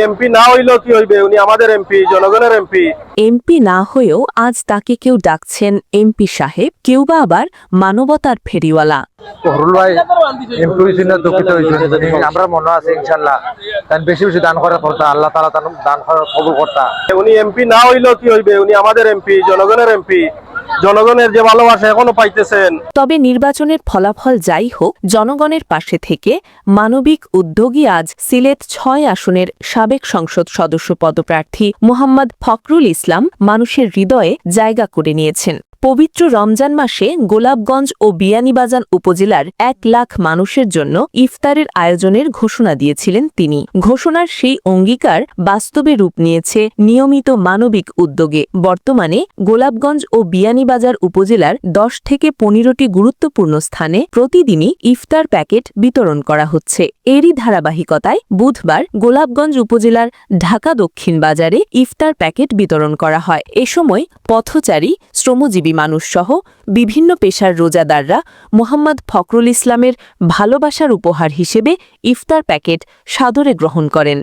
MP না হইলেও কি হইবে, উনি আমাদের এমপি, জনগণের এমপি। এমপি না হয়েও আজ তাকে কেউ ডাকছেন এমপি সাহেব, কেউ বা আবার মানবতার ফেরিওয়ালা। হরুল ভাই এমপি হয়েছিল, দুঃখিত হয়েছিল। আমরা মনে আছে ইনশাল্লাহ তাই বেশি বেশি দান করার কথা, আল্লাহ তাআলা তার দান কবুল করতা। উনি এমপি না হইলেও কি হইবে, উনি আমাদের এমপি, জনগণের এমপি। জনগণের যে ভালোবাসা এখনো পাইতেছেন। তবে নির্বাচনের ফলাফল যাই হোক, জনগণের পাশে থেকে মানবিক উদ্যোগী আজ সিলেট ৬ আসনের সাবেক সংসদ সদস্য পদপ্রার্থী মোহাম্মদ ফখরুল ইসলাম মানুষের হৃদয়ে জায়গা করে নিয়েছেন। পবিত্র রমজান মাসে গোলাপগঞ্জ ও বিয়ানীবাজার উপজেলার ১ লাখ মানুষের জন্য ইফতারের আয়োজনের ঘোষণা দিয়েছিলেন তিনি। ঘোষণার সেই অঙ্গীকার বাস্তবে রূপ নিয়েছে নিয়মিত মানবিক উদ্যোগে। বর্তমানে গোলাপগঞ্জ ও বিয়ানীবাজার উপজেলার ১০ থেকে ১৫টি গুরুত্বপূর্ণ স্থানে প্রতিদিনই ইফতার প্যাকেট বিতরণ করা হচ্ছে। এরই ধারাবাহিকতায় বুধবার গোলাপগঞ্জ উপজেলার ঢাকা দক্ষিণ বাজারে ইফতার প্যাকেট বিতরণ করা হয়। এ সময় পথচারী, শ্রমজীবী মানুষসহ বিভিন্ন পেশার রোজাদাররা মোহাম্মদ ফখরুল ইসলামের ভালোবাসার উপহার হিসেবে ইফতার প্যাকেট সাদরে গ্রহণ করেন।